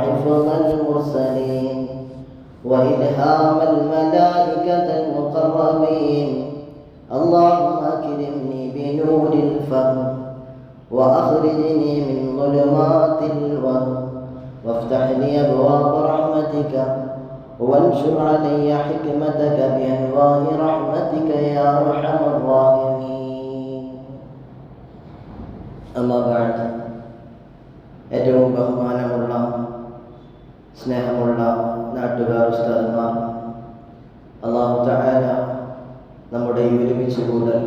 وحفظ المرسلين وإلهام الملائكة المقربين. اللهم أكرمني بنور الفهم وأخرجني من ظلمات الوهم وافتح لي أبواب رحمتك وانشر علي حكمتك بأنواع رحمتك يا أرحم الراحمين. أما بعد, ഏറ്റവും ബഹുമാനമുള്ള സ്നേഹമുള്ള നാട്ടുകാർ, ഉസ്താദന്മാർ, അല്ലാഹു തആല നമ്മുടെ ഈ ഒരുമിച്ച് കൂടൽ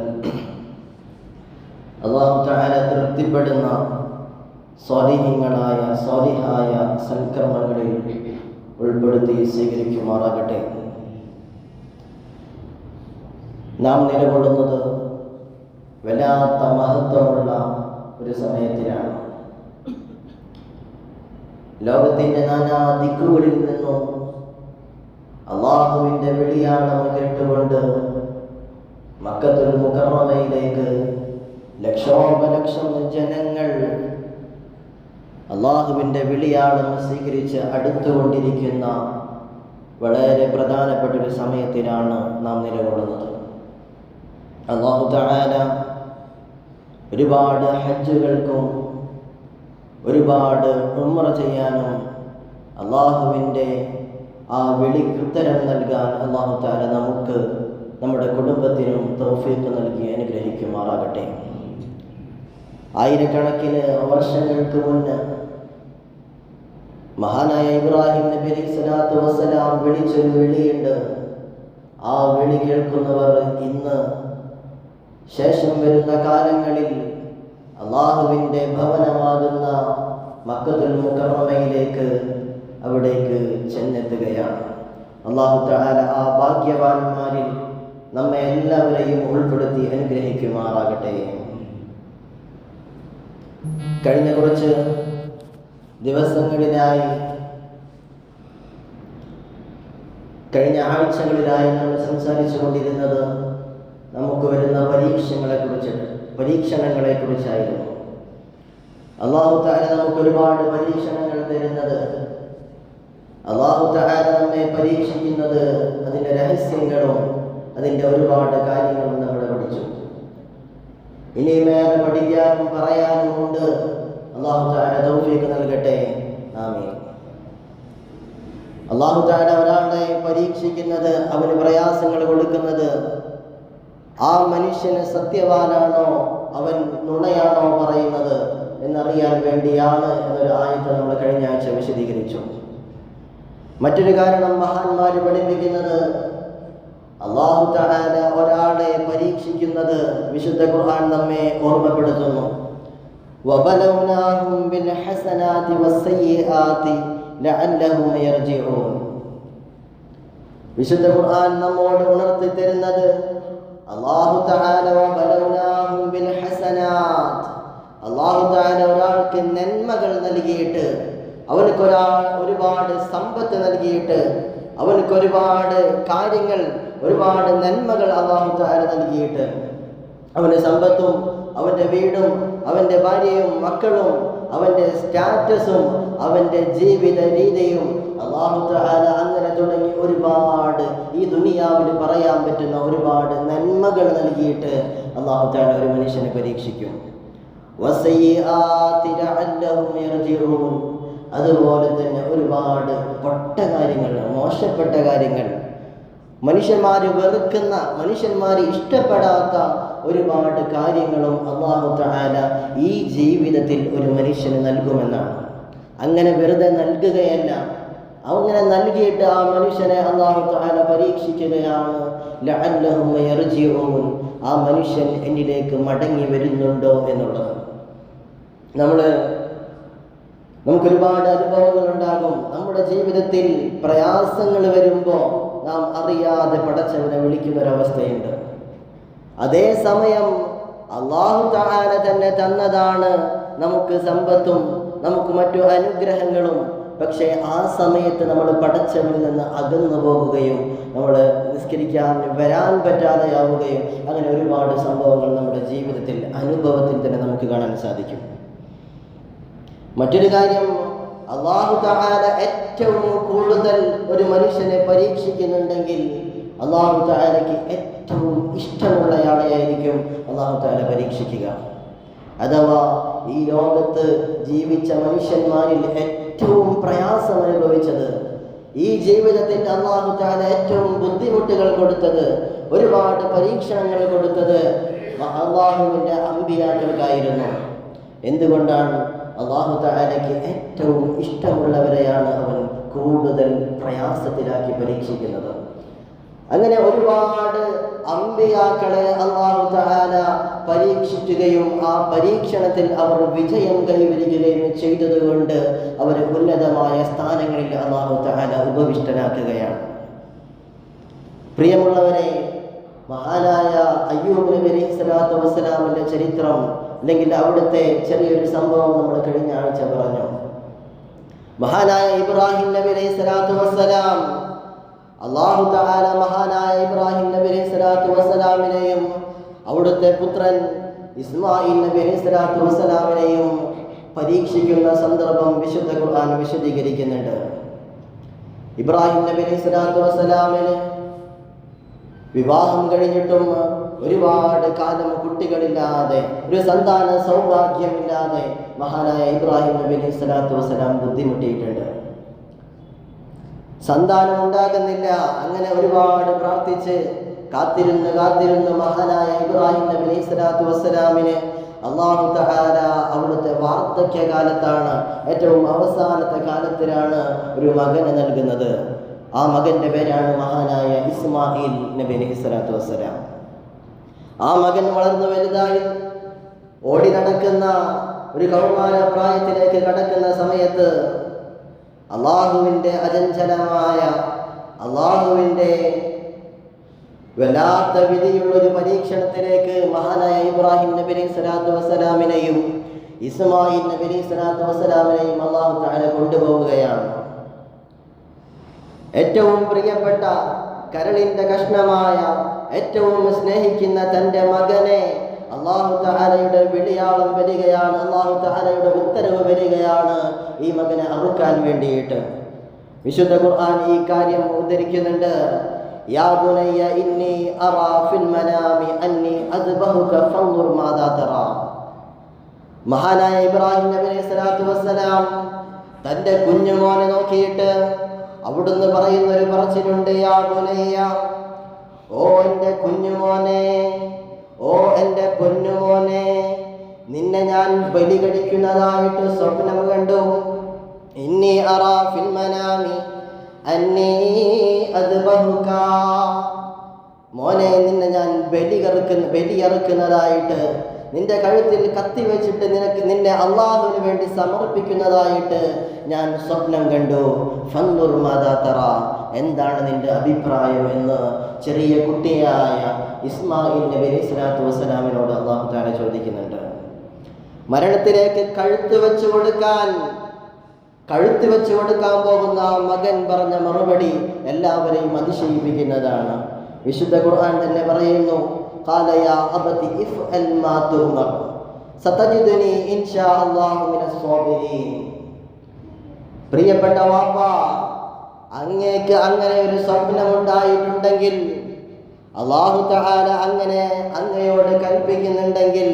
അല്ലാഹു തആല തൃപ്തിപ്പെടുന്ന സ്വാലിഹായ സൽക്കർമ്മങ്ങളിൽ ഉൾപ്പെടുത്തി സ്വീകരിക്കുമാറാകട്ടെ. നാം നിലകൊള്ളുന്നത് വല്ലാത്ത മഹത്വമുള്ള ഒരു സമയത്തിലാണ്. ലോകത്തിന്റെ നാനാ ദിക്കുകളിൽ നിന്നും അള്ളാഹുവിന്റെ വിളിയാളം കേട്ടുകൊണ്ട് മക്കത്തുൽ മുകറമയിലേക്ക് ലക്ഷോപലക്ഷം ജനങ്ങൾ അള്ളാഹുവിന്റെ വിളിയാളം സ്വീകരിച്ച് അടുത്തുകൊണ്ടിരിക്കുന്ന വളരെ പ്രധാനപ്പെട്ട ഒരു സമയത്തിലാണ് നാം നിലകൊള്ളുന്നത്. അല്ലാഹു തആല ഒരുപാട് ഹജ്ജുകൾക്കും ഒരുപാട് ഉംറ ചെയ്യാനും അള്ളാഹുവിൻ്റെ ആ വിളിക്കുത്തരം നൽകാൻ അല്ലാഹു തആല നമുക്ക്, നമ്മുടെ കുടുംബത്തിനും തൗഫീഖ് നൽകി അനുഗ്രഹിക്കുമാറാകട്ടെ. ആയിരക്കണക്കിന് വർഷങ്ങൾക്ക് മുന്ന് മഹാനായ ഇബ്രാഹിം നബി അലൈഹി സ്വലാത്തു വസ്സലാം വിളിച്ചൊരു വിളിയുണ്ട്. ആ വിളി കേൾക്കുന്നവർ ഇന്ന് ശേഷം വരുന്ന കാലങ്ങളിൽ അള്ളാഹുവിൻ്റെ ഭവനമാകുന്ന മക്കത്തുൽ മുകറമയിലേക്ക് അവിടേക്ക് ചെന്നെത്തുകയാണ്. അല്ലാഹു തആല ആ ഭാഗ്യവാന്മാരിൽ നമ്മെ എല്ലാവരെയും ഉൾപ്പെടുത്തി അനുഗ്രഹിക്കുമാറാകട്ടെ. കഴിഞ്ഞ കുറച്ച് കഴിഞ്ഞ ആഴ്ചകളിലായി നമ്മൾ സംസാരിച്ചു കൊണ്ടിരുന്നത് നമുക്ക് വരുന്ന പരീക്ഷണങ്ങളെ കുറിച്ചായിരുന്നു. അല്ലാഹു തആല നമുക്ക് ഒരുപാട് പരീക്ഷണങ്ങൾ തരുന്നത്, അല്ലാഹു തആല നമ്മെ പരീക്ഷിക്കുന്നത്, അതിൻ്റെ രഹസ്യങ്ങളും അതിൻ്റെ ഒരുപാട് കാര്യങ്ങളും നമ്മൾ പഠിച്ചു. ഇനിമേറെ പഠിക്കാനും പറയാനും ഉണ്ട്. അല്ലാഹു തആല തൗഫീഖ് നൽകട്ടെ. ആമീൻ. അല്ലാഹു തആല ഒരാളെ പരീക്ഷിക്കുന്നത്, അവന് പ്രയാസങ്ങൾ കൊടുക്കുന്നത്, ആ മനുഷ്യന് സത്യവാനാണോ അവൻ നുണയാണോ പറയുന്നത് എന്നറിയാൻ വേണ്ടിയാണ് എന്നൊരു ആയത്ത് നമ്മൾ കഴിഞ്ഞ ആഴ്ച വിശദീകരിച്ചു. മറ്റൊരു കാരണം മഹാന്മാർ പഠിപ്പിക്കുന്നത്, അല്ലാഹു തആല ഒരാളെ പരീക്ഷിക്കുന്നത് വിശുദ്ധ ഖുർആൻ നമ്മെ ഓർമ്മപ്പെടുത്തുന്നു. വബലൗനാഹും ബിൽ ഹസനാതി വസ്സയ്യിആതി ലഅല്ലഹും യർജിഊൻ. വിശുദ്ധ ഖുർആൻ നമ്മോട് ഉണർത്തി തരുന്നത്, അല്ലാഹു തആല വബലൗനാഹും ബിൽ ഹസനാത്, അല്ലാഹു തആല ഒരാൾക്ക് നന്മകൾ നൽകിയിട്ട്, അവർക്ക് ഒരുപാട് സമ്പത്ത് നൽകിയിട്ട്, അവർക്ക് ഒരുപാട് കാര്യങ്ങൾ, ഒരുപാട് നന്മകൾ അല്ലാഹു തആല നൽകിയിട്ട്, അവൻ്റെ സമ്പത്തും അവൻ്റെ വീടും അവൻ്റെ ഭാര്യയും മക്കളും അവൻ്റെ സ്റ്റാറ്റസും അവൻ്റെ ജീവിത രീതിയും അല്ലാഹു തആല അങ്ങനെ തുടങ്ങി ഒരുപാട് ഈ ദുനിയാവിൽ പറയാൻ പറ്റുന്ന ഒരുപാട് നന്മകൾ നൽകിയിട്ട് അല്ലാഹു തആല ഒരു മനുഷ്യനെ പരീക്ഷിക്കും. വസയ്യിആതി ലഅല്ലഹും യർജിഊൻ. അതുപോലെ തന്നെ ഒരുപാട് പൊട്ട കാര്യങ്ങൾ, മോശപ്പെട്ട കാര്യങ്ങൾ, മനുഷ്യന്മാർ വെറുക്കുന്ന, മനുഷ്യന്മാർ ഇഷ്ടപ്പെടാത്ത ഒരുപാട് കാര്യങ്ങളും അല്ലാഹു തആല ഈ ജീവിതത്തിൽ ഒരു മനുഷ്യന് നൽകുമെന്നാണ്. അങ്ങനെ വെറുതെ നൽകുകയല്ല, അങ്ങനെ നൽകിയിട്ട് ആ മനുഷ്യനെ അല്ലാഹു തആല പരീക്ഷിക്കുകയാണ്. ലഅല്ലഹും യർജിഊൻ, ആ മനുഷ്യൻ എന്നിലേക്ക് മടങ്ങി വരുന്നുണ്ടോ എന്നുള്ളത്. നമുക്കൊരുപാട് അനുഭവങ്ങൾ ഉണ്ടാകും. നമ്മുടെ ജീവിതത്തിൽ പ്രയാസങ്ങൾ വരുമ്പോൾ നാം അറിയാതെ പടച്ചവനെ വിളിക്കുന്നൊരവസ്ഥയുണ്ട്. അതേസമയം അല്ലാഹു തആല തന്നെ തന്നതാണ് നമുക്ക് സമ്പത്തും നമുക്ക് മറ്റു അനുഗ്രഹങ്ങളും. പക്ഷേ ആ സമയത്ത് നമ്മൾ പടച്ചവനിൽ നിന്ന് അകന്നു പോകുകയും നമ്മൾ നിസ്കരിക്കാൻ വരാൻ പറ്റാതെയാവുകയും അങ്ങനെ ഒരുപാട് സംഭവങ്ങൾ നമ്മുടെ ജീവിതത്തിൽ അനുഭവത്തിൽ തന്നെ നമുക്ക് കാണാൻ സാധിക്കും. മറ്റൊരു കാര്യം, അല്ലാഹു തആല ഏറ്റവും കൂടുതൽ ഒരു മനുഷ്യനെ പരീക്ഷിക്കുന്നുണ്ടെങ്കിൽ അല്ലാഹു തആലയ്ക്ക് ഏറ്റവും ഇഷ്ടമുള്ളയാളെയായിരിക്കും അല്ലാഹു തആല പരീക്ഷിക്കുക. അഥവാ ഈ ലോകത്ത് ജീവിച്ച മനുഷ്യന്മാരിൽ ഏറ്റവും പ്രയാസം അനുഭവിച്ചത്, ഈ ജീവിതത്തിൽ അല്ലാഹു തആല ഏറ്റവും ബുദ്ധിമുട്ടുകൾ കൊടുത്തത്, ഒരുപാട് പരീക്ഷണങ്ങൾ കൊടുത്തത് അല്ലാഹുവിൻ്റെ അമ്പിയാക്കൾക്കായിരുന്നു. എന്തുകൊണ്ടാണ്? അല്ലാഹു തആലയ്ക്ക് ഏറ്റവും ഇഷ്ടമുള്ളവരെയാണ് അവൻ കൂടുതൽ പ്രയാസത്തിലാക്കി പരീക്ഷിക്കുന്നത്. അങ്ങനെ ഒരുപാട് അമ്പിയാക്കളെ അല്ലാഹു തആല പരീക്ഷിക്കുകയും ആ പരീക്ഷണത്തിൽ അവർ വിജയം കൈവരിക്കുകയും ചെയ്തതുകൊണ്ട് അവരെ ഉന്നതമായ സ്ഥാനങ്ങളിൽ അല്ലാഹു തആല ഉപവിഷ്ടനാക്കുകയാണ്. പ്രിയമുള്ളവരെ, മഹാനായ അയ്യൂബ് നബി അലൈഹിസ്സലാത്തു വസ്സലാമിന്റെ ചരിത്രം, അല്ലെങ്കിൽ അവിടുത്തെ ചെറിയൊരു സംഭവം നമ്മൾ കഴിഞ്ഞ ആഴ്ച പറഞ്ഞു. മഹാനായ ഇബ്രാഹിം നബി അലൈഹിസ്സലാത്തു വസ്സലാം, അല്ലാഹു തആല മഹാനായ ഇബ്രാഹിം നബി അലൈഹിസ്സലാത്തു വസ്സലാമിനെയും അവിടുത്തെ പുത്രൻ ഇസ്മായിൽ നബി അലൈഹിസ്സലാത്തു വസ്സലാമിനെയും പരീക്ഷിക്കുന്ന സന്ദർഭം വിശുദ്ധ ഖുർആൻ വിശദീകരിക്കുന്നുണ്ട്. ഇബ്രാഹിം നബി അലൈഹിസ്സലാത്തു വസ്സലാമിന് വിവാഹം കഴിഞ്ഞിട്ടും ഒരുപാട് കാലം കുട്ടികളില്ലാതെ, ഒരു സന്താന സൗഭാഗ്യമില്ലാതെ മഹാനായ ഇബ്രാഹിം നബി അലൈഹിസ്സലാത്തു വസ്സലാം ബുദ്ധിമുട്ടിയിട്ടുണ്ട്. സന്താനം ഉണ്ടാകുന്നില്ല. അങ്ങനെ ഒരുപാട് പ്രാർത്ഥിച്ച് കാത്തിരുന്ന് മഹാനായ ഇബ്രാഹിം നബി അലൈഹിസ്സലാത്തു വസ്സലാമിന് അല്ലാഹു തആല അവിടുത്തെ വാർദ്ധക്യകാലത്താണ്, ഏറ്റവും അവസാനത്തെ കാലത്തിലാണ് ഒരു മകനെ നൽകുന്നത്. ആ മകന്റെ പേരാണ് മഹാനായ ഇസ്മായിൽ നബി അലൈഹിസ്സലാത്തു വസ്സലാം. ആ മകൻ വളർന്നു വലുതായി ഓടി നടക്കുന്ന ഒരു കൗമാര പ്രായത്തിലേക്ക് കടക്കുന്ന സമയത്ത് അള്ളാഹുവിൻ്റെ അചഞ്ചലമായ, അള്ളാഹുവിൻ്റെ വല്ലാത്ത വിധിയുള്ളൊരു പരീക്ഷണത്തിലേക്ക് മഹാനായ ഇബ്രാഹിം നബി അലൈഹിസ്സലാത്തു വസ്സലാമിനെയും ഇസ്മായിൽ നബി അലൈഹിസ്സലാത്തു വസ്സലാമിനെയും അല്ലാഹു തആല കൊണ്ടുപോവുകയാണ്. ഏറ്റവും പ്രിയപ്പെട്ട കരളിൻ്റെ കഷ്ണമായ, ഏറ്റവും സ്നേഹിക്കുന്ന തൻ്റെ മകനെ അല്ലാഹു തആലയുടെ വിളിയാളം വരികയാണ്, അല്ലാഹു തആലയുടെ ഉത്തരവ് വരികയാണ് ഈ മകനെ അറുക്കാൻ വേണ്ടിയിട്ട്. വിശുദ്ധ ഖുർആൻ ഈ കാര്യം ഉദ്ധരിക്കുന്നുണ്ട്. യാ ബുനയ്യ ഇന്നി അറാ ഫിൽ മനാമി അന്നി അദ്ബഹുക ഫൻദുർ മാദാ തറാ. മഹാനായ ഇബ്രാഹിം നബി അലൈഹിസ്സലാത്തു വസ്സലാം തൻ്റെ കുഞ്ഞുമോനെ നോക്കിയിട്ട് അവിടുന്ന് പറയുന്ന ഒരു പറച്ചിലുണ്ട്. യാ ബുനയ്യ, ഓ എൻ്റെ കുഞ്ഞുമോനെ, ഓ എൻ്റെ പൊന്നുമോനെ, നിന്നെ ഞാൻ ബലി കഴിക്കുന്നതായിട്ട് സ്വപ്നം കണ്ടു. ഇന്നി അറാ ഫിൽ മനാമി അന്നി അദ്ബഹുക. മോനെ, നിന്നെ ഞാൻ ബലിയറുക്കുന്നതായിട്ട്, നിന്റെ കഴുത്തിൽ കത്തി വെച്ചിട്ട് നിന്നെ അള്ളാഹുവിന് വേണ്ടി സമർപ്പിക്കുന്നതായിട്ട് ഞാൻ സ്വപ്നം കണ്ടു. ഫൻദുർ മാദാ തറാ, എന്താണ് നിന്റെ അഭിപ്രായം എന്ന് ചെറിയ കുട്ടിയായ ഇസ്മായിൽ നബി അലൈഹിസ്സലാത്തു വസ്സലാമിനോട് അല്ലാഹു തആല ചോദിക്കുന്നുണ്ട്. മരണത്തിലേക്ക് കഴുത്ത് വെച്ചു കൊടുക്കാൻ പോകുന്ന മകൻ പറഞ്ഞ മറുപടി എല്ലാവരെയും അതിശയിപ്പിക്കുന്നതാണ്. വിശുദ്ധ ഖുർആൻ തന്നെ പറയുന്നു, ഖാല യാ അബതി ഇഫ്അൽ മാ തുമർ സതജിദുനി ഇൻഷാ അല്ലാഹു മിനസ് സ്വാബിരീൻ. പ്രിയപ്പെട്ട വാപ്പ, അങ്ങേക്ക് അങ്ങനെ ഒരു സ്വപ്നമുണ്ടായിട്ടുണ്ടെങ്കിൽ, അല്ലാഹു തആല അങ്ങനെ അങ്ങയോട് കൽപ്പിക്കുന്നുണ്ടെങ്കിൽ,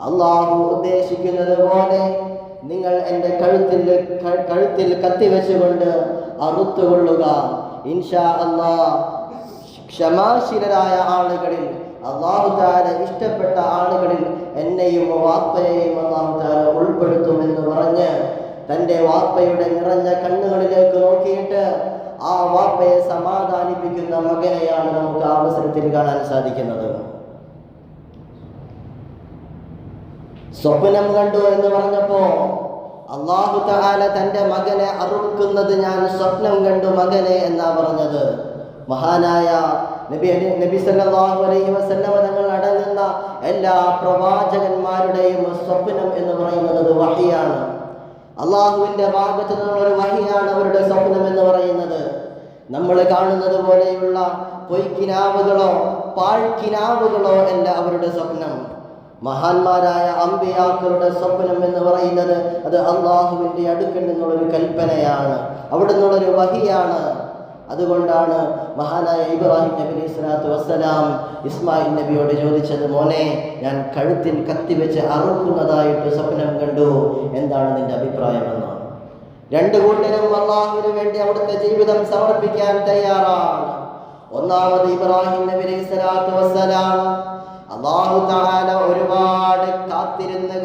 അല്ലാഹു ഉദ്ദേശിക്കുന്നത് പോലെ നിങ്ങൾ എൻ്റെ കഴുത്തിൽ കത്തിവെച്ചുകൊണ്ട് അറുത്തുകൊള്ളുക. ഇൻഷാ അല്ലാഹ് ക്ഷമാശീലരായ ആളുകളിൽ, അല്ലാഹു തആല ഇഷ്ടപ്പെട്ട ആളുകളിൽ എന്നെയും വാപ്പയെയും അല്ലാഹു തആല ഉൾപ്പെടുത്തുമെന്ന് പറഞ്ഞ് തൻ്റെ വാപ്പയുടെ നിറഞ്ഞ കണ്ണുകളിലേക്ക് നോക്കിയിട്ട് ആ വാപ്പയെ സമാധാനിപ്പിക്കുന്ന മകനെയാണ് നമുക്ക് ആ അവസരത്തിൽ കാണാൻ സാധിക്കുന്നത്. സ്വപ്നം കണ്ടു എന്ന് പറഞ്ഞപ്പോ അല്ലാഹു തആല തൻ്റെ മകനെ അറുക്കുന്നത് ഞാൻ സ്വപ്നം കണ്ടു മകനെ എന്നാ പറഞ്ഞത്. മഹാനായ നബി സല്ലല്ലാഹു അലൈഹി വസല്ലം തങ്ങൾ അടങ്ങുന്ന എല്ലാ പ്രവാചകന്മാരുടെയും സ്വപ്നം എന്ന് പറയുന്നത് വഹിയാണ്. അള്ളാഹുവിൻ്റെ ഭാഗത്തു നിന്നുള്ളൊരു വഹിയാണ് അവരുടെ സ്വപ്നം എന്ന് പറയുന്നത്. നമ്മൾ കാണുന്നത് പോലെയുള്ള പൊയ്ക്കിനാവുകളോ പാഴ്ക്കിനാവുകളോ അല്ല അവരുടെ സ്വപ്നം. മഹാന്മാരായ അമ്പിയാക്കളുടെ സ്വപ്നം എന്ന് പറയുന്നത് അത് അള്ളാഹുവിൻ്റെ അടുക്കൽ നിന്നുള്ളൊരു കൽപ്പനയാണ്, അവിടെ നിന്നുള്ളൊരു വഹിയാണ്. അതുകൊണ്ടാണ് മഹാനായ ഇബ്രാഹിം നബി അലൈഹി സ്വലാത്തു വസ്സലാം ഇസ്മായിൽ നബിയോട് ചോദിച്ചത്, മോനെ, ഞാൻ കഴുത്തിൽ കത്തിവെച്ച് അറുക്കുന്നതായിട്ട് സ്വപ്നം കണ്ടു, എന്താണ് നിന്റെ അഭിപ്രായമെന്ന്. രണ്ടു കൂട്ടരും അള്ളാഹുവിന് വേണ്ടി അവിടുത്തെ ജീവിതം സമർപ്പിക്കാൻ തയ്യാറാണ്. ഒന്നാമത് ഇബ്രാഹിം നബി അലൈഹി സ്വലാത്തു വസ്സലാം അല്ലാഹു തആല ഒരുപാട് കാത്തിരുന്ന്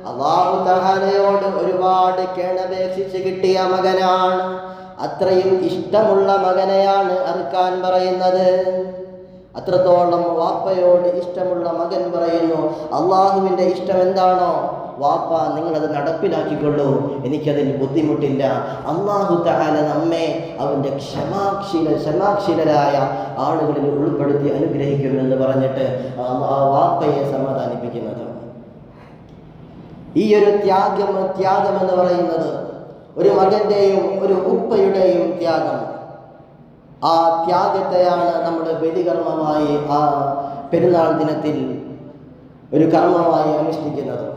അല്ലാഹു തആലയോട് ഒരുപാട് കേണപേക്ഷിച്ച് കിട്ടിയ മകനാണ്. അത്രയും ഇഷ്ടമുള്ള മകനെയാണ് അറുക്കാൻ പറയുന്നത്. അത്രത്തോളം വാപ്പയോട് ഇഷ്ടമുള്ള മകൻ പറയുന്നു, അള്ളാഹുവിൻ്റെ ഇഷ്ടം എന്താണോ വാപ്പ നിങ്ങളത് നടപ്പിലാക്കിക്കൊള്ളൂ, എനിക്കതിൽ ബുദ്ധിമുട്ടില്ല. അല്ലാഹു തആല നമ്മെ അവൻ്റെ ക്ഷമാശീലരായ ആളുകളിൽ ഉൾപ്പെടുത്തി അനുഗ്രഹിക്കുമെന്ന് പറഞ്ഞിട്ട് ആ വാപ്പയെ സമാധാനിപ്പിക്കുന്നത്. ഈ ഒരു ത്യാഗം എന്ന് പറയുന്നത് ഒരു മകൻ്റെയും ഒരു ഉപ്പയുടെയും ത്യാഗം. ആ ത്യാഗത്തെയാണ് നമ്മൾ ബലികർമ്മമായി ആ പെരുന്നാൾ ദിനത്തിൽ ഒരു കർമ്മമായി അനുഷ്ഠിക്കുന്നത്.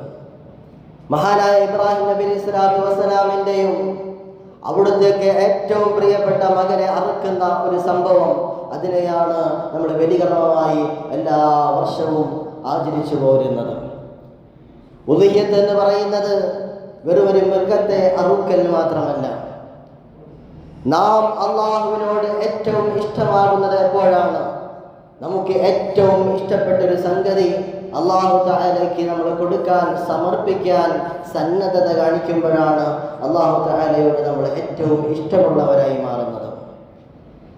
മഹാനായ ഇബ്രാഹിം നബി അലൈഹി സ്വലാത്തു വസ്സലാമിൻ്റെയും അവിടുത്തേക്ക് ഏറ്റവും പ്രിയപ്പെട്ട മകനെ അറുക്കുന്ന ഒരു സംഭവം, അതിനെയാണ് നമ്മൾ ബലികർമ്മമായി എല്ലാ വർഷവും ആചരിച്ചു പോരുന്നത്. ഉദ്ഹിയ്യത്ത് എന്ന് പറയുന്നത് വെറും ഒരു മൃഗത്തെ അറുക്കൽ മാത്രമല്ല. നാം അള്ളാഹുവിനോട് ഏറ്റവും ഇഷ്ടമാകുന്നത് എപ്പോഴാണ്? നമുക്ക് ഏറ്റവും ഇഷ്ടപ്പെട്ടൊരു സംഗതി അല്ലാഹു തആലയ്ക്ക് നമ്മൾ കൊടുക്കാൻ, സമർപ്പിക്കാൻ സന്നദ്ധത കാണിക്കുമ്പോഴാണ് അല്ലാഹു തആലയോട് നമ്മൾ ഏറ്റവും ഇഷ്ടമുള്ളവരായി മാറുന്നത്.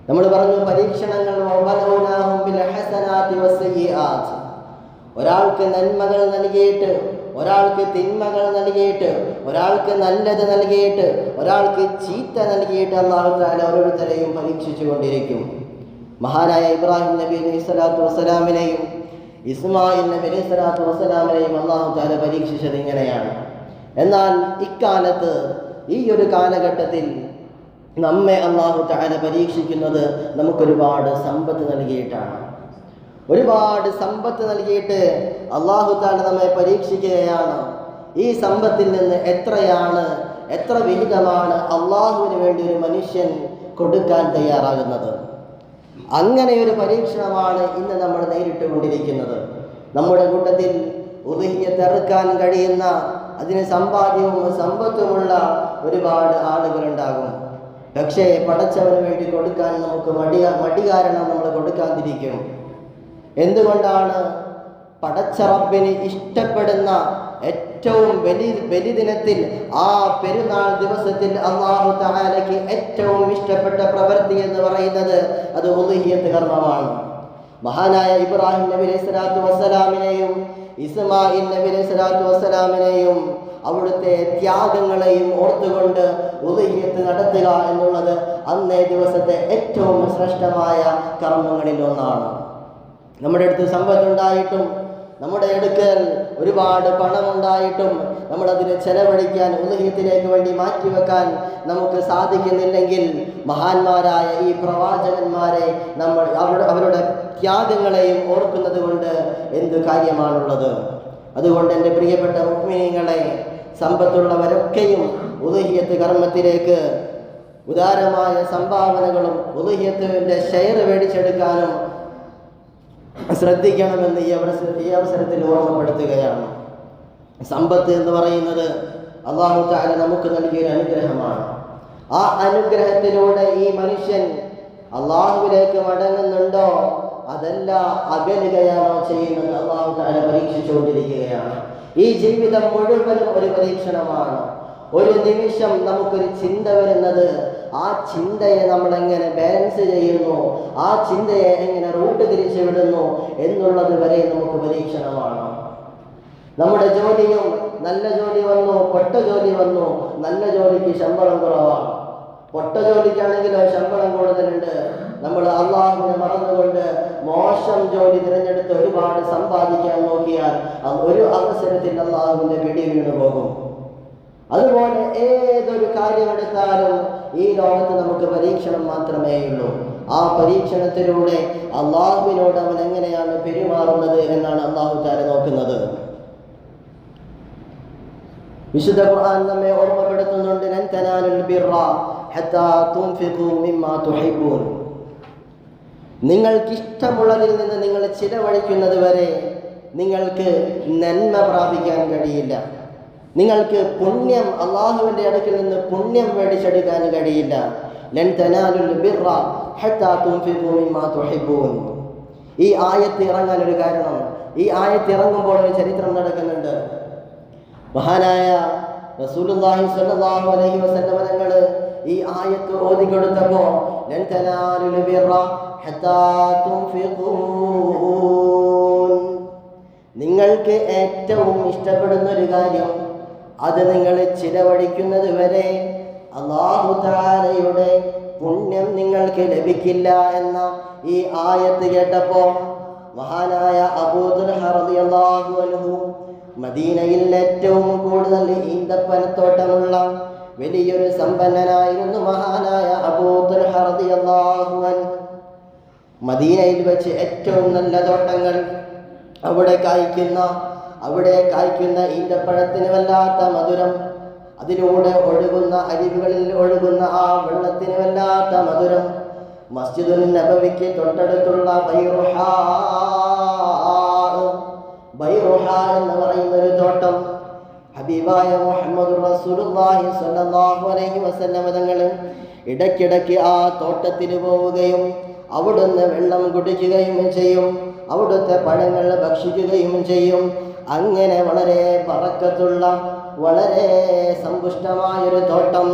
നമ്മൾ പറഞ്ഞു, പരീക്ഷണങ്ങൾ ഒരാൾക്ക് നന്മകൾ നൽകിയിട്ട്, ഒരാൾക്ക് തിന്മകൾ നൽകിയിട്ട്, ഒരാൾക്ക് നല്ലത് നൽകിയിട്ട്, ഒരാൾക്ക് ചീത്ത നൽകിയിട്ട് അല്ലാഹു തആല ഓരോരുത്തരെയും പരീക്ഷിച്ചു കൊണ്ടിരിക്കും. മഹാനായ ഇബ്രാഹിം നബി അലൈഹി സ്വലാത്തു വസ്സലാമിനെയും ഇസ്മായിൽ നബി അലൈഹി സ്വലാത്തു വസ്സലാമിനെയും അല്ലാഹു തആല പരീക്ഷിച്ചത് ഇങ്ങനെയാണ്. എന്നാൽ ഇക്കാലത്ത്, ഈ ഒരു കാലഘട്ടത്തിൽ നമ്മെ അല്ലാഹു തആല പരീക്ഷിക്കുന്നത് നമുക്കൊരുപാട് സമ്പത്ത് നൽകിയിട്ടാണ്. ഒരുപാട് സമ്പത്ത് നൽകിയിട്ട് അല്ലാഹു തആല നമ്മെ പരീക്ഷിക്കുകയാണ്. ഈ സമ്പത്തിൽ നിന്ന് എത്ര വിഹിതമാണ് അള്ളാഹുവിന് വേണ്ടി ഒരു മനുഷ്യൻ കൊടുക്കാൻ തയ്യാറാകുന്നത്? അങ്ങനെ ഒരു പരീക്ഷണമാണ് ഇന്ന് നമ്മൾ നേരിട്ട് കൊണ്ടിരിക്കുന്നത്. നമ്മുടെ കൂട്ടത്തിൽ ഉദ്ഹിയ്യത്ത് അറുക്കാൻ കഴിയുന്ന, അതിന് സമ്പാദ്യവും സമ്പത്തുമുള്ള ഒരുപാട് ആളുകളുണ്ടാകും. പക്ഷേ പടച്ചവന് വേണ്ടി കൊടുക്കാൻ നമുക്ക് മടി കാരണം നമ്മൾ കൊടുക്കാതിരിക്കും. എന്തുകൊണ്ടാണ്? പടച്ച റബ്ബിന് ഇഷ്ടപ്പെടുന്ന ഏറ്റവും ബലിദിനത്തിൽ, ആ പെരുന്നാൾ ദിവസത്തിൽ അല്ലാഹു തആലയ്ക്ക് ഏറ്റവും ഇഷ്ടപ്പെട്ട പ്രവൃത്തി എന്ന് പറയുന്നത് അത് ഉദ്ഹിയ്യത്ത് കർമ്മമാണ്. മഹാനായ ഇബ്രാഹിം നബി അലൈഹി സ്വലാത്തു വസ്സലാമിനെയും ഇസ്മായിൽ നബി അലൈഹി സ്വലാത്തു വസ്സലാമിനെയും അവിടുത്തെ ത്യാഗങ്ങളെയും ഓർത്തുകൊണ്ട് ഉദ്ഹിയ്യത്ത് നടത്തുക എന്നുള്ളത് അന്നേ ദിവസത്തെ ഏറ്റവും ശ്രേഷ്ഠമായ കർമ്മങ്ങളിൽ ഒന്നാണ്. നമ്മുടെ അടുത്ത് സമ്പത്തുണ്ടായിട്ടും, നമ്മുടെ അടുക്കൽ ഒരുപാട് പണമുണ്ടായിട്ടും നമ്മളതിനെ ചെലവഴിക്കാൻ, ഉദ്ഹിയ്യത്തിലേക്ക് വേണ്ടി മാറ്റിവെക്കാൻ നമുക്ക് സാധിക്കുന്നില്ലെങ്കിൽ മഹാന്മാരായ ഈ പ്രവാചകന്മാരെ നമ്മൾ അവരുടെ ത്യാഗങ്ങളെയും ഓർക്കുന്നത് കൊണ്ട് എന്ത് കാര്യമാണുള്ളത്? അതുകൊണ്ട് എൻ്റെ പ്രിയപ്പെട്ട മുഅ്മിനീങ്ങളെ, സമ്പത്തുള്ളവരൊക്കെയും ഉദ്ഹിയ്യത്ത് കർമ്മത്തിലേക്ക് ഉദാരമായ സംഭാവനകളും ഉദ്ഹിയ്യത്തിൻ്റെ ഷെയർ മേടിച്ചെടുക്കാനും ശ്രദ്ധിക്കണമെന്ന് ഈ അവസരത്തിൽ ഓർമ്മപ്പെടുത്തുകയാണ്. സമ്പത്ത് എന്ന് പറയുന്നത് അല്ലാഹു തആല നമുക്ക് നൽകിയൊരു അനുഗ്രഹമാണ്. ആ അനുഗ്രഹത്തിലൂടെ ഈ മനുഷ്യൻ അള്ളാഹുവിലേക്ക് മടങ്ങുന്നുണ്ടോ, അതല്ല അകലുകയാണോ ചെയ്യുന്നത്? അല്ലാഹു തആല പരീക്ഷിച്ചുകൊണ്ടിരിക്കുകയാണ്. ഈ ജീവിതം മുഴുവനും ഒരു പരീക്ഷണമാണ്. ഒരു നിമിഷം നമുക്കൊരു ചിന്ത വരുന്നത്, ആ ചിന്തയെ നമ്മൾ എങ്ങനെ ബാലൻസ് ചെയ്യുന്നു, ആ ചിന്തയെ എങ്ങനെ റൂട്ട് തിരിച്ചു വിടുന്നു എന്നുള്ളത് വരെ നമുക്ക് പരീക്ഷണമാണ്. നമ്മുടെ ജോലിയും, നല്ല ജോലി വന്നു, പൊട്ട ജോലി വന്നു, നല്ല ജോലിക്ക് ശമ്പളം കുറവാണ്, പൊട്ട ജോലിക്കാണെങ്കിലോ ശമ്പളം കൂടുതലുണ്ട്. നമ്മൾ അള്ളാഹുവിനെ മറന്നുകൊണ്ട് മോശം ജോലി തിരഞ്ഞെടുത്ത് ഒരുപാട് സമ്പാദിക്കാൻ നോക്കിയാൽ ഒരു അവസരത്തിൽ അള്ളാഹുവിൻ്റെ പിടി വീണു പോകും. അതുപോലെ ഏതൊരു കാര്യമെടുത്താലും ഈ ലോകത്ത് നമുക്ക് പരീക്ഷണം മാത്രമേ ഉള്ളൂ. ആ പരീക്ഷണത്തിലൂടെ അള്ളാഹുവിനോട് അവൻ എങ്ങനെയാണ് പെരുമാറുന്നത് എന്നാണ് അള്ളാഹു തആല നോക്കുന്നത്. വിശുദ്ധ ഖുർആൻ നമ്മെ ഓർമ്മപ്പെടുത്തുന്നുണ്ട്, ലൻ തനാലുൽ ബിർറ ഹത്താ തുൻഫിഖൂ മിമ്മാ തുഹിബ്ബൂൻ. നിങ്ങൾക്ക് ഇഷ്ടമുള്ളതിൽ നിന്ന് നിങ്ങൾ ചിലവഴിക്കുന്നത് വരെ നിങ്ങൾക്ക് നന്മ പ്രാപിക്കാൻ കഴിയില്ല. നിങ്ങൾക്ക് പുണ്യം, അള്ളാഹുവിൻ്റെ അടുക്കൽ നിന്ന് പുണ്യം മേടിച്ചെടുക്കാൻ കഴിയില്ല. ലൻ തനാലുൽ ബിർറ ഹത്താ തുൻഫിഖൂ മിമ്മാ തുഹിബ്ബൂൻ. ഈ ആയത്ത് ഇറങ്ങാൻ ഒരു കാരണം, ഈ ആയത്ത് ഇറങ്ങുമ്പോൾ ഒരു ചരിത്രം നടക്കുന്നുണ്ട്. മഹാനായ റസൂലുള്ളാഹി സ്വല്ലല്ലാഹു അലൈഹി വസല്ലം തങ്ങൾ ഈ ആയത്ത് ഓതി കൊടുത്തപ്പോൾ ലൻ തനാലുൽ ബിർറ ഹത്താ തുൻഫിഖൂൻ, നിങ്ങൾക്ക് ഏറ്റവും ഇഷ്ടപ്പെടുന്ന ഒരു കാര്യം അത് നിങ്ങൾ ചിലവഴിക്കുന്നത് വരെ അല്ലാഹു തആലയുടെ പുണ്യം നിങ്ങൾക്ക് ലഭിക്കില്ല എന്ന ഈ ആയത്ത് കേട്ടപ്പോൾ മഹാനായ അബൂ ദുൽഹ റളിയല്ലാഹു അൻഹു, മദീനയിൽ ഏറ്റവും കൂടുതൽ ഈന്തപ്പനത്തോട്ടമുള്ള വലിയൊരു സമ്പന്നനായിരുന്നു മഹാനായ അബൂ ദുൽഹ റളിയല്ലാഹു അൻഹു. മദീനയിൽ വെച്ച് ഏറ്റവും നല്ല തോട്ടങ്ങൾ, അവിടെ കായ്ക്കുന്ന ഈന്തപ്പഴത്തിന് വല്ലാത്ത മധുരം, അതിലൂടെ ഒഴുകുന്ന അരുവികളിൽ ഒഴുകുന്ന ആ വെള്ളത്തിന് വല്ലാത്ത മധുരം. മസ്ജിദുൻ നബവിക്ക് തൊട്ടടുത്തുള്ള ബൈറുഹ എന്ന് പറയുന്ന ഒരു തോട്ടം, ഹബീബായ മുഹമ്മദ് റസൂലുള്ളാഹി സ്വല്ലല്ലാഹു അലൈഹി വസല്ലം തങ്ങൾ ഇടയ്ക്കിടയ്ക്ക് ആ തോട്ടത്തിൽ പോവുകയും അവിടുന്ന് വെള്ളം കുടിക്കുകയും ചെയ്യും, അവിടുത്തെ പഴങ്ങൾ ഭക്ഷിക്കുകയും ചെയ്യും. അങ്ങനെ വളരെ ബറക്കത്തുള്ള, വളരെ സമ്പുഷ്ടമായൊരു തോട്ടം.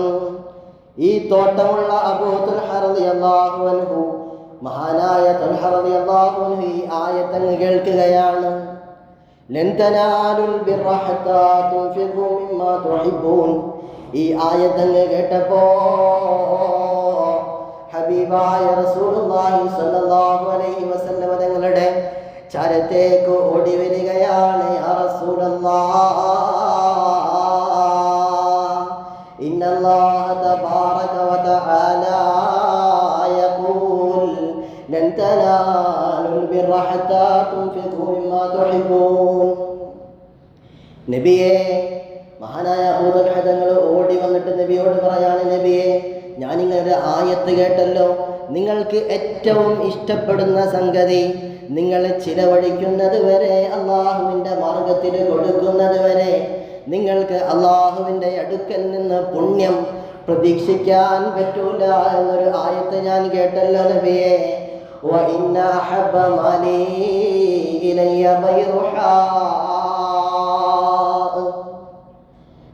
ഈ തോട്ടമുള്ള അബൂ തുൽഹ റളിയല്ലാഹു അൻഹു, മഹാനായ തുൽഹ റളിയല്ലാഹു അൻഹു ഈ ആയത്ത് കേൾക്കുകയാണ്. ലൻ തനാലുൽ ബിർറ ഹത്താ തുൻഫിഖൂ മിമ്മാ തുഹിബ്ബൂൻ. ഈ ആയത്ത് കേട്ടപ്പോ ഹബീബായ റസൂലുള്ളാഹി സ്വല്ലല്ലാഹു അലൈഹി വസല്ലം തങ്ങളുടെ ചാരത്തേക്ക് ഓടി വരികയാണ്. യാ റസൂലല്ലാഹ്, ഇന്നല്ലാഹ തബാറക വതആല യഖൂൽ ലൻ തനാലുൽ ബിർറ ഹത്താ തുൻഫിഖൂ മിമ്മാ തുഹിബ്ബൂൻ. നബിയേ, മഹാനായ അബൂ ദുൽഹ തങ്ങൾ ഓടി വന്നിട്ട് നബിയോട് പറയാണ്, നബിയേ, ഞാനിങ്ങനെ ആയത്ത് കേട്ടല്ലോ, നിങ്ങൾക്ക് ഏറ്റവും ഇഷ്ടപ്പെടുന്ന സംഗതി നിങ്ങൾ ചിലവഴിക്കുന്നത് വരെ, അള്ളാഹുവിൻ്റെ മാർഗത്തിൽ കൊടുക്കുന്നത് വരെ നിങ്ങൾക്ക് അള്ളാഹുവിൻ്റെ അടുക്കൽ നിന്ന് പുണ്യം പ്രതീക്ഷിക്കാൻ പറ്റൂല എന്നൊരു ആയത്ത് ഞാൻ കേട്ടല്ലോ നബിയേ. വഇന്ന അഹബ്ബ മാലി ഇലയ്യ ബൈറുഹാ.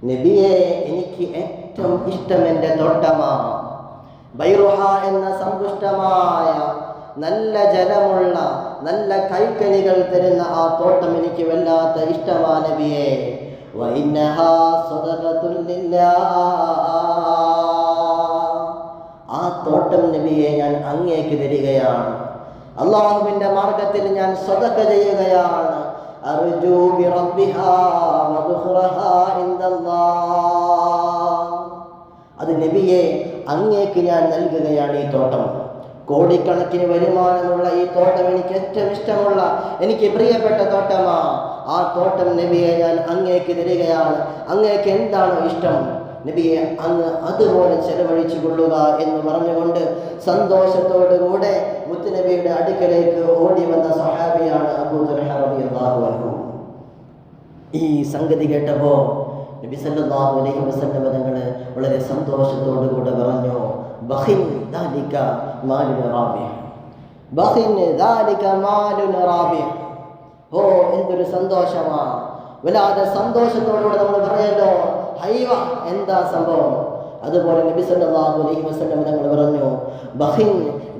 നബിയേ, എനിക്ക് ഏറ്റവും ഇഷ്ടം എൻ്റെ തോട്ടമാണ്. ബൈറുഹ എന്ന സമ്പുഷ്ടമായ നല്ല ജലമുള്ള നല്ല കൈക്കനികൾ തരുന്ന ആ തോട്ടം എനിക്ക് വല്ലാത്ത ഇഷ്ടമാണ് നബിയേ. വഇന്നഹാ സദഖത്തുൻ ലില്ലാഹ്. ആ തോട്ടം നബിയെ ഞാൻ അങ്ങേക്ക് തരികയാണ്, അള്ളാഹുവിൻ്റെ മാർഗത്തിൽ ഞാൻ സദഖ ചെയ്യുകയാണ്. അർജൂ ബിറബ്ബിഹാ വദ്ഖുറഹാ ഇൻദല്ലാഹ്. അത് നബിയെ അങ്ങേക്ക് ഞാൻ നൽകുകയാണ്. ഈ തോട്ടം, കോടിക്കണക്കിന് വരുമാനമുള്ള ഈ തോട്ടം എനിക്ക് ഏറ്റവും ഇഷ്ടമുള്ള, എനിക്ക് പ്രിയപ്പെട്ട തോട്ടമാണ്. ആ തോട്ടം നബിയെ ഞാൻ അങ്ങേക്ക് തരികയാണ്. അങ്ങേക്ക് എന്താണോ ഇഷ്ടം നബിയെ, അങ്ങ് അതുപോലെ ചെലവഴിച്ചു കൊള്ളുക എന്ന് പറഞ്ഞുകൊണ്ട് സന്തോഷത്തോടുകൂടെ മുത്തുനബിയുടെ അടുക്കലേക്ക് ഓടി വന്ന സഹാബിയാണ് അബൂ തുൽഹ റളിയല്ലാഹു അൻഹു. ഈ സംഗതി കേട്ടപ്പോൾ നബി സല്ലല്ലാഹു അലൈഹി വസല്ലം തങ്ങൾ വളരെ സന്തോഷത്തോടുകൂടെ പറഞ്ഞു, ബഖിൻ ദാലിക മാലുൻ റാബിഹ്, ബഖിൻ ദാലിക മാലുൻ റാബിഹ്. ഓ, എന്തൊരു സന്തോഷമാണ്! വല്ലാതെ സന്തോഷത്തോടുകൂടെ നമ്മൾ പറയല്ലോ, ഹൈവ എന്താ സംഭവം. അതുപോലെ നബി സല്ലല്ലാഹു അലൈഹി വസല്ലം തങ്ങൾ പറഞ്ഞു, ബഖിൻ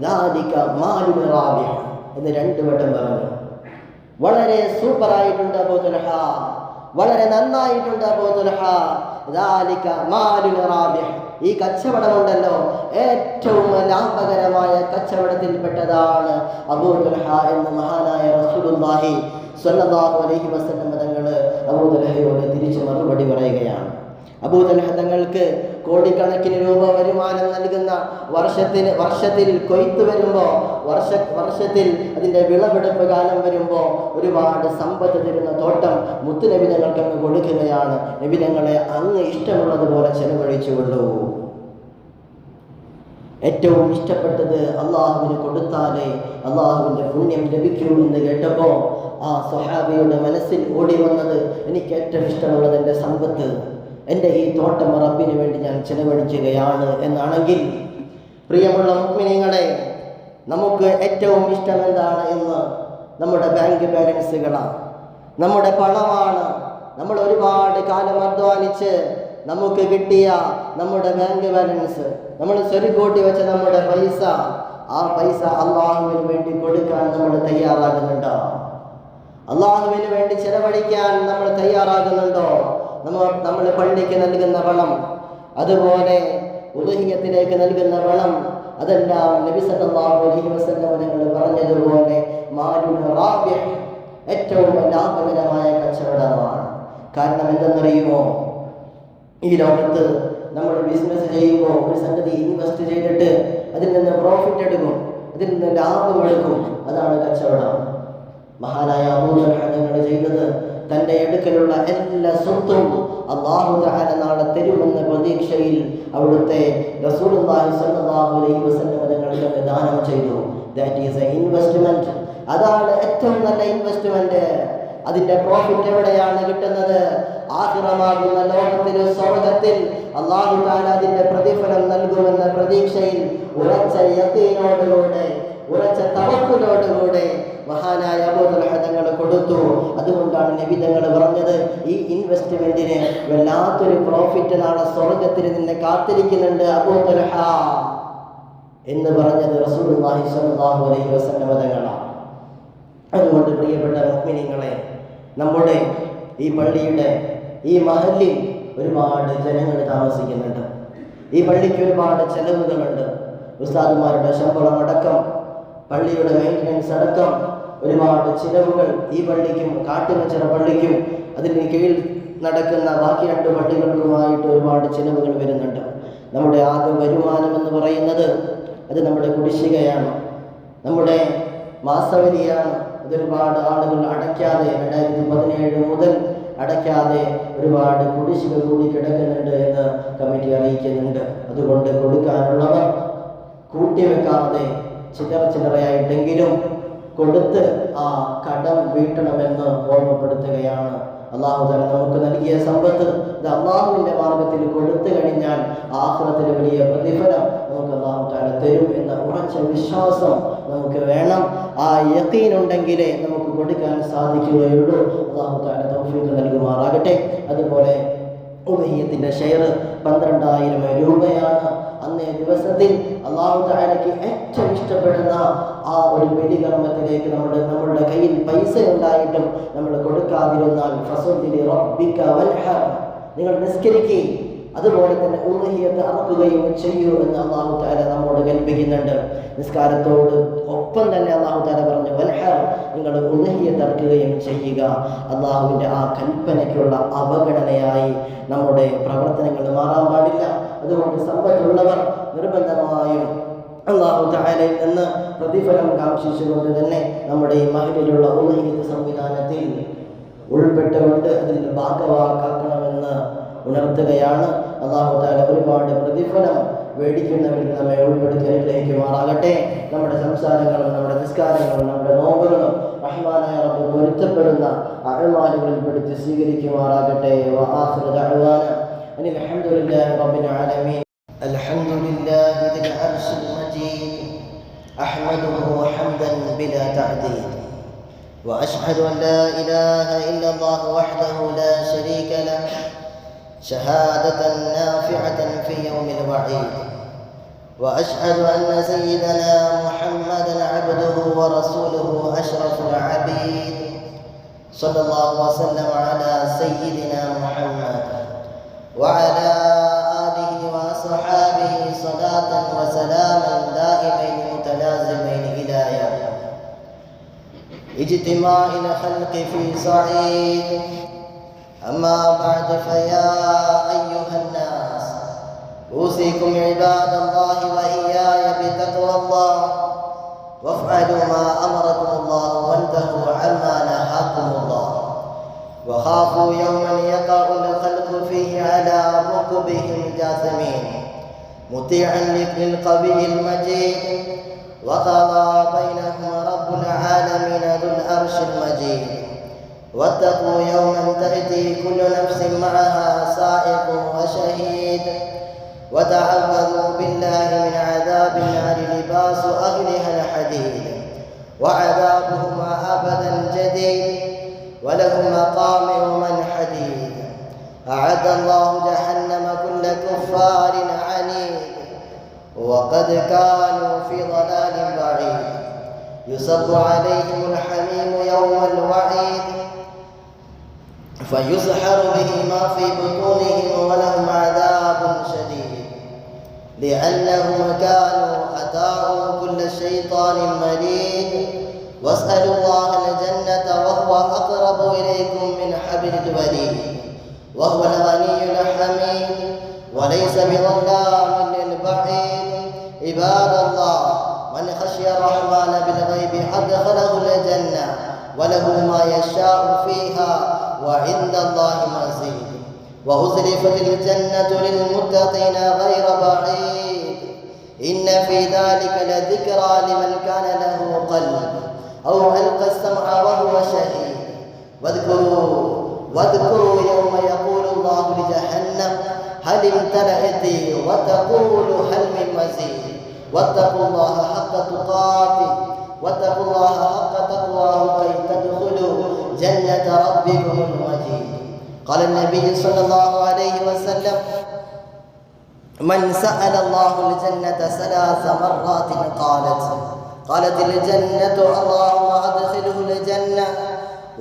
ദാലിക മാലുൻ റാബിഹ് എന്ന് 2 വട്ടം പറഞ്ഞു. വളരെ സൂപ്പറായിട്ടുണ്ട് അബൂ തുൽഹ, വളരെ നന്നായിട്ടുണ്ട് അബൂ തുൽഹ. ദാലിക മാലുൻ റാബിഹ്, ഈ കച്ചവടമുണ്ടല്ലോ ഏറ്റവും ലാഭകരമായ കച്ചവടത്തിൽപ്പെട്ടതാണ് അബൂ തുൽഹ എന്ന് മഹാനായ റസൂലുള്ളാഹി സ്വല്ലല്ലാഹു അലൈഹി വസല്ലം തങ്ങൾ അബൂ തുൽഹയോട് തിരിച്ച് മറുപടി പറയുകയാണ്. അബൂ തുൽഹ തങ്ങൾക്ക് കോടിക്കണക്കിന് രൂപ വരുമാനം നൽകുന്ന വർഷത്തിൽ കൊയ്ത്ത് വരുമ്പോൾ വർഷത്തിൽ അതിൻ്റെ വിളവെടുപ്പ് കാലം വരുമ്പോൾ ഒരുപാട് സമ്പത്ത് തരുന്ന തോട്ടം മുത്തുനബി തങ്ങൾക്ക് അങ്ങ് കൊടുക്കുകയാണ്. നബി തങ്ങളെ അങ്ങ് ഇഷ്ടമുള്ളതുപോലെ ചെലവഴിച്ചുകൊള്ളൂ. ഏറ്റവും ഇഷ്ടപ്പെട്ടത് അള്ളാഹുവിന് കൊടുത്താലേ അള്ളാഹുവിൻ്റെ പുണ്യം ലഭിക്കൂ എന്ന് കേട്ടപ്പോൾ ആ സ്വഹാബിയുടെ മനസ്സിൽ ഓടി വന്നത്, എനിക്ക് ഏറ്റവും ഇഷ്ടമുള്ളത് എൻ്റെ സമ്പത്ത്, എൻ്റെ ഈ തോട്ടം റബ്ബിന് വേണ്ടി ഞാൻ ചെലവഴിക്കുകയാണ് എന്നാണെങ്കിൽ, പ്രിയമുള്ള മുഅ്മിനീങ്ങളെ, നമുക്ക് ഏറ്റവും ഇഷ്ടം എന്താണ് എന്ന് നമ്മുടെ ബാങ്ക് ബാലൻസുകളാണ്, നമ്മുടെ പണമാണ്. നമ്മൾ ഒരുപാട് കാലം അധ്വാനിച്ച് നമുക്ക് കിട്ടിയ നമ്മുടെ ബാങ്ക് ബാലൻസ്, നമ്മൾ സ്വരുക്കൂട്ടി വെച്ച നമ്മുടെ പൈസ, ആ പൈസ അള്ളാഹുവിന് വേണ്ടി കൊടുക്കാൻ നമ്മൾ തയ്യാറാകുന്നുണ്ടോ? അള്ളാഹുവിന് വേണ്ടി ചെലവഴിക്കാൻ നമ്മൾ തയ്യാറാകുന്നുണ്ടോ? നമ്മൾ പള്ളിക്ക് നൽകുന്ന പണം, അതുപോലെ ഉദ്ഹിയ്യത്തിലേക്ക് നൽകുന്ന പണം, അതെല്ലാം നബി സല്ലല്ലാഹു അലൈഹി വസല്ലം തങ്ങൾ പറഞ്ഞതുപോലെ മാലുൻ റാബിഹ്, ഏറ്റവും ലാഭകരമായ കച്ചവടമാണ്. കാരണം എന്തെന്നറിയുമോ? ഈ ലോകത്ത് നമ്മൾ ബിസിനസ് ചെയ്യുമ്പോൾ ഒരു സംഗതി ഇൻവെസ്റ്റ് ചെയ്തിട്ട് അതിൽ നിന്ന് പ്രോഫിറ്റ് എടുക്കും, അതിൽ നിന്ന് ലാഭം എടുക്കും, അതാണ് കച്ചവടം. മഹാനായ അബൂ തൽഹ തങ്ങൾ ചെയ്തത്, തൻ്റെ അടുക്കലുള്ള എല്ലാ സ്വത്തും അല്ലാഹു തആല നാളെ തരുമെന്ന പ്രതീക്ഷയിൽ അവിടുത്തെ റസൂലുള്ളാഹി സ്വല്ലല്ലാഹു അലൈഹി വസല്ലം തങ്ങൾക്ക് ദാനം ചെയ്തു. That is A investment. അതാണ് ഏറ്റവും നല്ല ഇൻവെസ്റ്റ്മെന്റ്. അതിന്റെ പ്രോഫിറ്റ് എവിടെയാണ് കിട്ടുന്നത്? ആഖിറമാകുന്ന ലോകത്തിലെ സ്വർഗ്ഗത്തിൽ അല്ലാഹു തആല അതിന്റെ പ്രതിഫലം നൽകുമെന്ന പ്രതീക്ഷയിൽ ഉറച്ച യഖീനോടുകൂടെ, ഉറച്ച തവക്കുലോടുകൂടെ മഹാനായ അബൂ തൽഹ തങ്ങൾ കൊടുത്തു. അതുകൊണ്ടാണ് നബി തങ്ങൾ പറഞ്ഞത്, ഈ ഇൻവെസ്റ്റ്മെന്റിന് വല്ലാത്തൊരു പ്രോഫിറ്റ് നാളെ സ്വർഗ്ഗത്തിൽ നിന്നെ കാത്തിരിക്കുന്നുണ്ട് അബൂ തൽഹ എന്ന് പറഞ്ഞത് റസൂലുള്ളാഹി സ്വല്ലല്ലാഹു അലൈഹി വസല്ലം തങ്ങളാണ്. അതുകൊണ്ട് പ്രിയപ്പെട്ട മുഅ്മിനീങ്ങളെ, നമ്മുടെ ഈ പള്ളിയുടെ ഈ മഹല്ലിൽ ഒരുപാട് ജനങ്ങൾ താമസിക്കുന്നുണ്ട്. ഈ പള്ളിക്ക് ഒരുപാട് ചെലവുകളുണ്ട്. ഉസ്താദുമാരുടെ ശമ്പളം അടക്കം, പള്ളിയുടെ മെയിൻ്റനൻസ് അടക്കം ഒരുപാട് ചിലവുകൾ ഈ പള്ളിക്കും കാട്ടുകച്ചിറ പള്ളിക്കും അതിന് കീഴിൽ നടക്കുന്ന ബാക്കി 2 പള്ളികൾക്കുമായിട്ട് ഒരുപാട് ചിലവുകൾ വരുന്നുണ്ട്. നമ്മുടെ ആകെ വരുമാനം എന്ന് പറയുന്നത് അത് നമ്മുടെ കുടിശ്ശികയാണ്, നമ്മുടെ മാസവരിയാണ്. അതൊരുപാട് ആളുകൾ അടയ്ക്കാതെ 2017 മുതൽ അടയ്ക്കാതെ ഒരുപാട് കുടിശ്ശിക കൂടി കിടക്കുന്നുണ്ട് എന്ന് കമ്മിറ്റി അറിയിക്കുന്നുണ്ട്. അതുകൊണ്ട് കൊടുക്കാനുള്ളവർ കൂട്ടിവെക്കാതെ ചില്ലറയായിട്ടെങ്കിലും കൊടുത്ത് ആ കടം വീട്ടണമെന്ന് ഓർമ്മപ്പെടുത്തുകയാണ്. അല്ലാഹു തആല നമുക്ക് നൽകിയ സമ്പത്ത് ഇത് അല്ലാഹുവിൻ്റെ മാർഗത്തിൽ കൊടുത്തു കഴിഞ്ഞാൽ ആഖിറത്തിൽ വലിയ പ്രതിഫലം നമുക്ക് അല്ലാഹു തആല തരും എന്ന ഉറച്ച വിശ്വാസം നമുക്ക് വേണം. ആ യഖീൻ ഉണ്ടെങ്കിലേ നമുക്ക് കൊടുക്കാൻ സാധിക്കുകയുള്ളൂ. അല്ലാഹു തആല തൗഫീഖ് നൽകുമാറാകട്ടെ. അതുപോലെ ഉദ്ഹിയ്യത്തിൻ്റെ ഷെയർ 12,000 രൂപയാണ്. അന്നേ ദിവസത്തിൽ അല്ലാഹു തആലയ്ക്ക് ഏറ്റവും ഇഷ്ടപ്പെടുന്ന ആ ഒരു ബലികർമ്മത്തിലേക്ക് നമ്മളുടെ കയ്യിൽ പൈസ ഉണ്ടായിട്ടും നമ്മൾ കൊടുക്കാതിരുന്നാൽ ഫസല്ലി റബ്ബിക വൻഹർ, നിങ്ങൾ നിസ്കരിക്കുക, അതുപോലെ തന്നെ ഉദ്ഹിയ്യത്ത് അറുക്കുകയും ചെയ്യൂ എന്ന് അല്ലാഹു തആല നമ്മോട് കൽപ്പിക്കുന്നുണ്ട്. നിസ്കാരത്തോട് ഒപ്പം തന്നെ അല്ലാഹു തആല പറഞ്ഞു, വൻഹർ, നിങ്ങൾ ഉദ്ഹിയ്യത്ത് അറുക്കുകയും ചെയ്യുക. അല്ലാഹുവിൻ്റെ ആ കൽപ്പനയ്ക്കുള്ള അവഗണനയായി നമ്മുടെ പ്രവർത്തനങ്ങൾ മാറാൻ പാടില്ല. അതുകൊണ്ട് സമ്പത്തുള്ളവർ നിർബന്ധമായും അല്ലാഹു തആലയിൽ നിന്ന് പ്രതിഫലം കാംക്ഷിച്ചുകൊണ്ട് തന്നെ നമ്മുടെ ഈ മഹലിലുള്ള ഉദ്ഹിയ്യത്ത് സംവിധാനത്തിൽ ഉൾപ്പെട്ടുകൊണ്ട് അതിൽ ഭാഗവാക്കാക്കണമെന്ന് ഉണർത്തുകയാണ്. അല്ലാഹു തആല ഒരുപാട് പ്രതിഫലം വേടിക്കുന്നവരിൽ നമ്മെ ഉൾപ്പെടുത്തി അനുഗ്രഹിക്കുമാറാകട്ടെ. നമ്മുടെ സംസാരങ്ങളും നമ്മുടെ നിസ്കാരങ്ങളും നമ്മുടെ നോമ്പുകളും റഹ്മാനായ റബ്ബ് പൊരുത്തപ്പെടുന്ന അഅ്മാലുകളിൽ പെടുത്തി സ്വീകരിക്കുമാറാകട്ടെ. വആഖിറു ദഅ്വാന അനിൽ ഹംദുലില്ലാഹി റബ്ബിൽ ആലമീൻ. അൽഹംദുലില്ലാഹി ദിൽ അർശിൽ മജീദ് അഹ്മദുഹു ഹംദൻ ബിലാ തഅദീദ് വഅശ്ഹദു അൻ ലാ ഇലാഹ ഇല്ലല്ലാഹു വഹ്ദഹു ലാ ശരീക ലഹു شهادة نافعة في يوم الوعيد وأشهد أن سيدنا محمدا عبده ورسوله أشرف العبيد صلى الله وسلم على سيدنا محمد وعلى آله وصحابه صلاة وسلاما دائمين متلازمين إلى يوم اجتماع الخلق في صعيد. أما بعد فيا أيها الناس أوصيكم عباد الله وإياي بتقوى الله وافعلوا ما أمركم الله وانتهوا عما نهاكم الله وخافوا يوما يقع الخلق فيه على ركبهم جاثمين مطيعا للقوي المجيد وقضى بينهم رب العالمين ذو العرش المجيد واتقوا يوما تأتي كل نفس معها سائق وشهيد وتعوذوا بالله من عذاب النار لباس أهلها الحديد وعذابهما أبدا جديد ولهم مقامع من حديد أعد الله جهنم كل كفار عنيد وقد كانوا في ضلال بعيد يصب عليهم الحميم يوم الوعيد فيسحر به ما في بطونهم ولهم عذاب شديد لأنهم كانوا أطاعوا كل شيطان مريد واسألوا الله الجنة وهو أقرب إليكم من حبل الوريد وهو الغني الحميد وليس بظلام للبعيد عباد الله من خشي الرحمن بالغيب أدخله الجنة وله ما يشاء فيها وعند الله مزيد وأزلفت الجنة للمتقين غير بعيد إن في ذلك لذكرى لمن كان له قلب أو ألقى السمع وهو شهيد واذكروا يوم يقول الله لجهنم هل امتلأت وتقول هل من مزيد واتقوا الله حق تقاته واتقوا الله حق تقواه كي تدخلوا جنة ربكم المجيد قال النبي صلى الله عليه وسلم من سأل الله الجنة 3 مرات قالت الجنة اللهم أدخله الجنة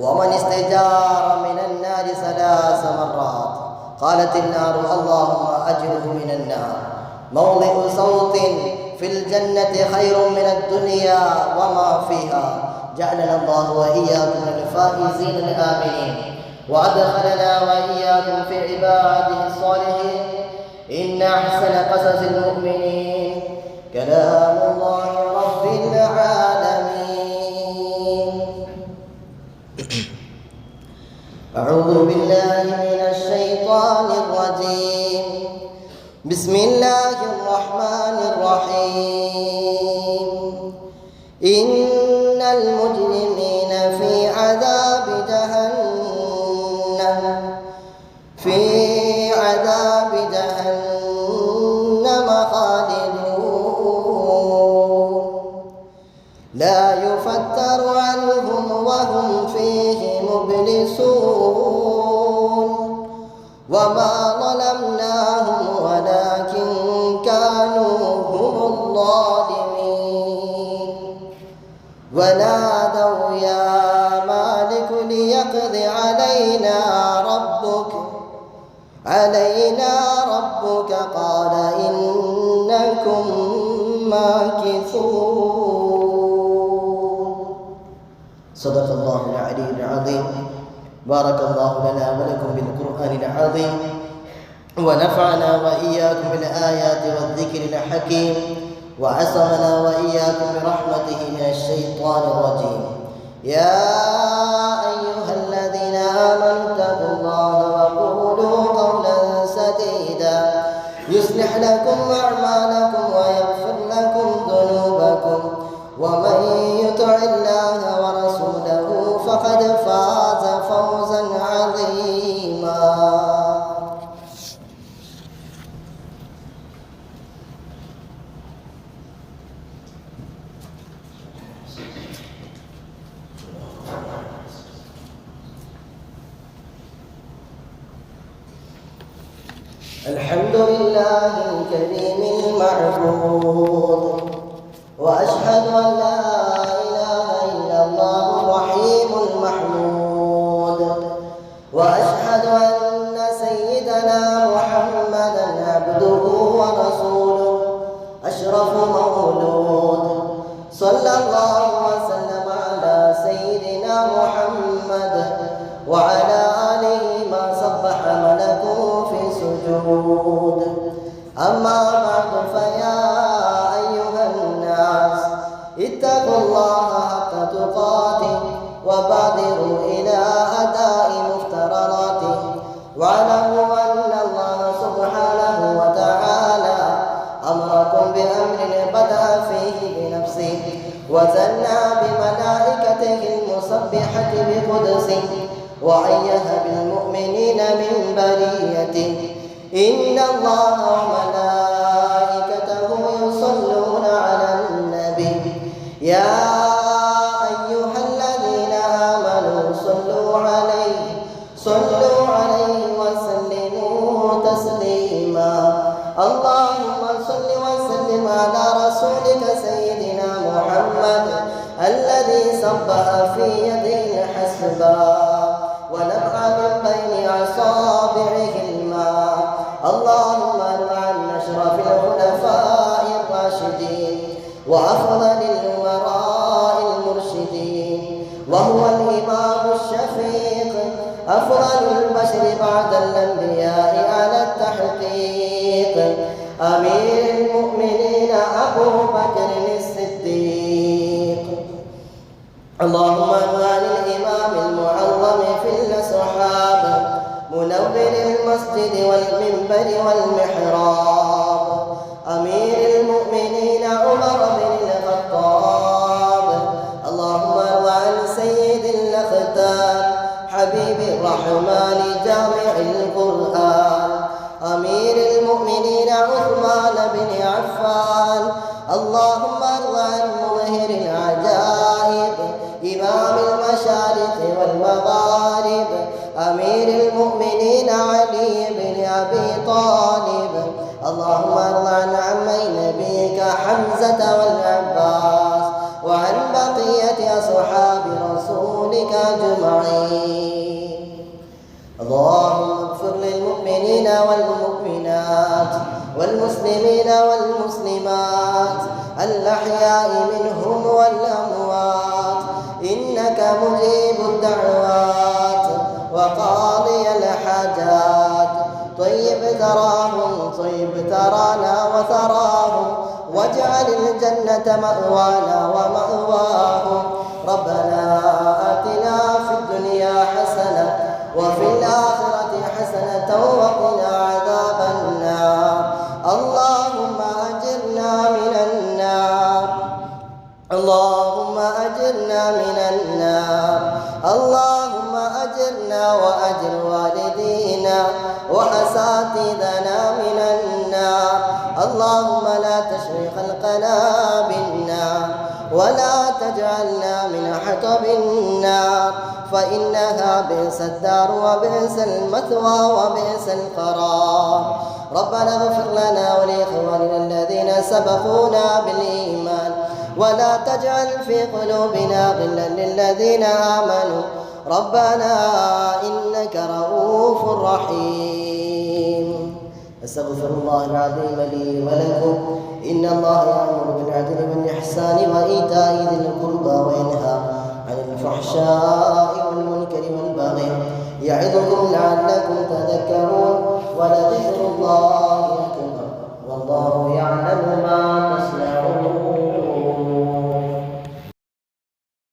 ومن استجار من النار 3 مرات قالت النار اللهم أجره من النار موضع صوت في الجنة خير من الدنيا وما فيها جعلنا الله وإياكم من الفائزين الآمنين وأدخلنا وإياكم في عباده الصالحين إن أحسن قصص المؤمنين كلام الله رب العالمين أعوذ بالله من الشيطان الرجيم بسم الله الرحمن الرحيم إن المجرمين في عذاب جهنم خالدون لا يفتر عنهم وهم فيه مبلسون وما ظلمناهم ولكن كانوا هم الظالمين ونادوا يا مالك ليقض علينا ربك قال إنكم ماكثون صدق الله العلي العظيم بارك الله لنا ولكم بالقرآن العظيم ونفعنا وإياكم بالآيات والذكر الحكيم وعصمنا وإياكم برحمته من الشيطان الرجيم يا أيها الذين آمنوا اتقوا الله وقولوا قولا سديدا يصلح لكم أعمالكم ويغفر لكم ذنوبكم ومن يطع الله ورسوله فقد فاز فوزا عظيما الحمد لله الكريم المعبود وأشهد أن لا إله إلا الله الرحيم المحمود وأشهد أن سيدنا محمدا عبده ورسوله أشرف مولود صلى الله وسلم على سيدنا محمد وعلى آله ما سبح ملكه في سجود أما بعد فيا أيها الناس اتقوا الله حق تقاته وبادروا إلى أداء مفترضاته واعلموا أن الله سبحانه وتعالى أمركم بأمر بدأ فيه بنفسه وثنى بملائكته المسبحة بقدسه وأيه بالمؤمنين من بريته إن الله وملائكته يصلون على النبي يا أيها الذين آمنوا صلوا عليه وسلموا تسليما اللهم صل وسلم على رسولك سيدنا محمد الذي صبح في يديه الحسبا ونبع من بين أصابعه الماء اللهم ارض عن أشرف الخلفاء الراشدين وأفضل الأمراء المرشدين وهو الإمام الشفيق أفضل البشر بعد الأنبياء على التحقيق أمير المؤمنين أبو بكر الصديق اللهم عن الإمام المعظم في الأصحاب منور المسجد والمنبر والمحراب أمير المؤمنين عمر بن الخطاب اللهم عن سيد الأختار حبيب الرحمن جامع القرآن أمير المؤمنين عثمان بن عفان اللهم عن مظهر العجائب إمام المشارق والمغارب أمير المؤمنين علي بن أبي طالب اللهم ارض عن عمي نبيك حمزة والعباس وعن بقية أصحاب رسولك أجمعين اللهم اغفر للمؤمنين والمؤمنات والمسلمين والمسلمات الأحياء منهم والأموات إنك مجيب الدعوات وقاضي الحاجات طيب ثراهم طيب ثرانا وثراهم واجعل الجنة مأوانا ومأواهم ربنا آتنا في الدنيا حسنة وفي الآخرة حسنة وقنا عذاب النار اللهم أجرنا من النار اللهم أجرنا من النار اللهم أجرنا وأجر والدينا وأساتذتنا من النار اللهم لا تشغل خلقنا بالنار ولا تجعلنا من حطب النار فإنها بئس الدار وبئس المثوى وبئس القرار ربنا اغفر لنا ولإخواننا الذين سبقونا بالإيمان ولا تجعل في قلوبنا غلا للذين آمنوا ربنا إنك رؤوف رحيم. أستغفر الله العظيم لي ولكم إن الله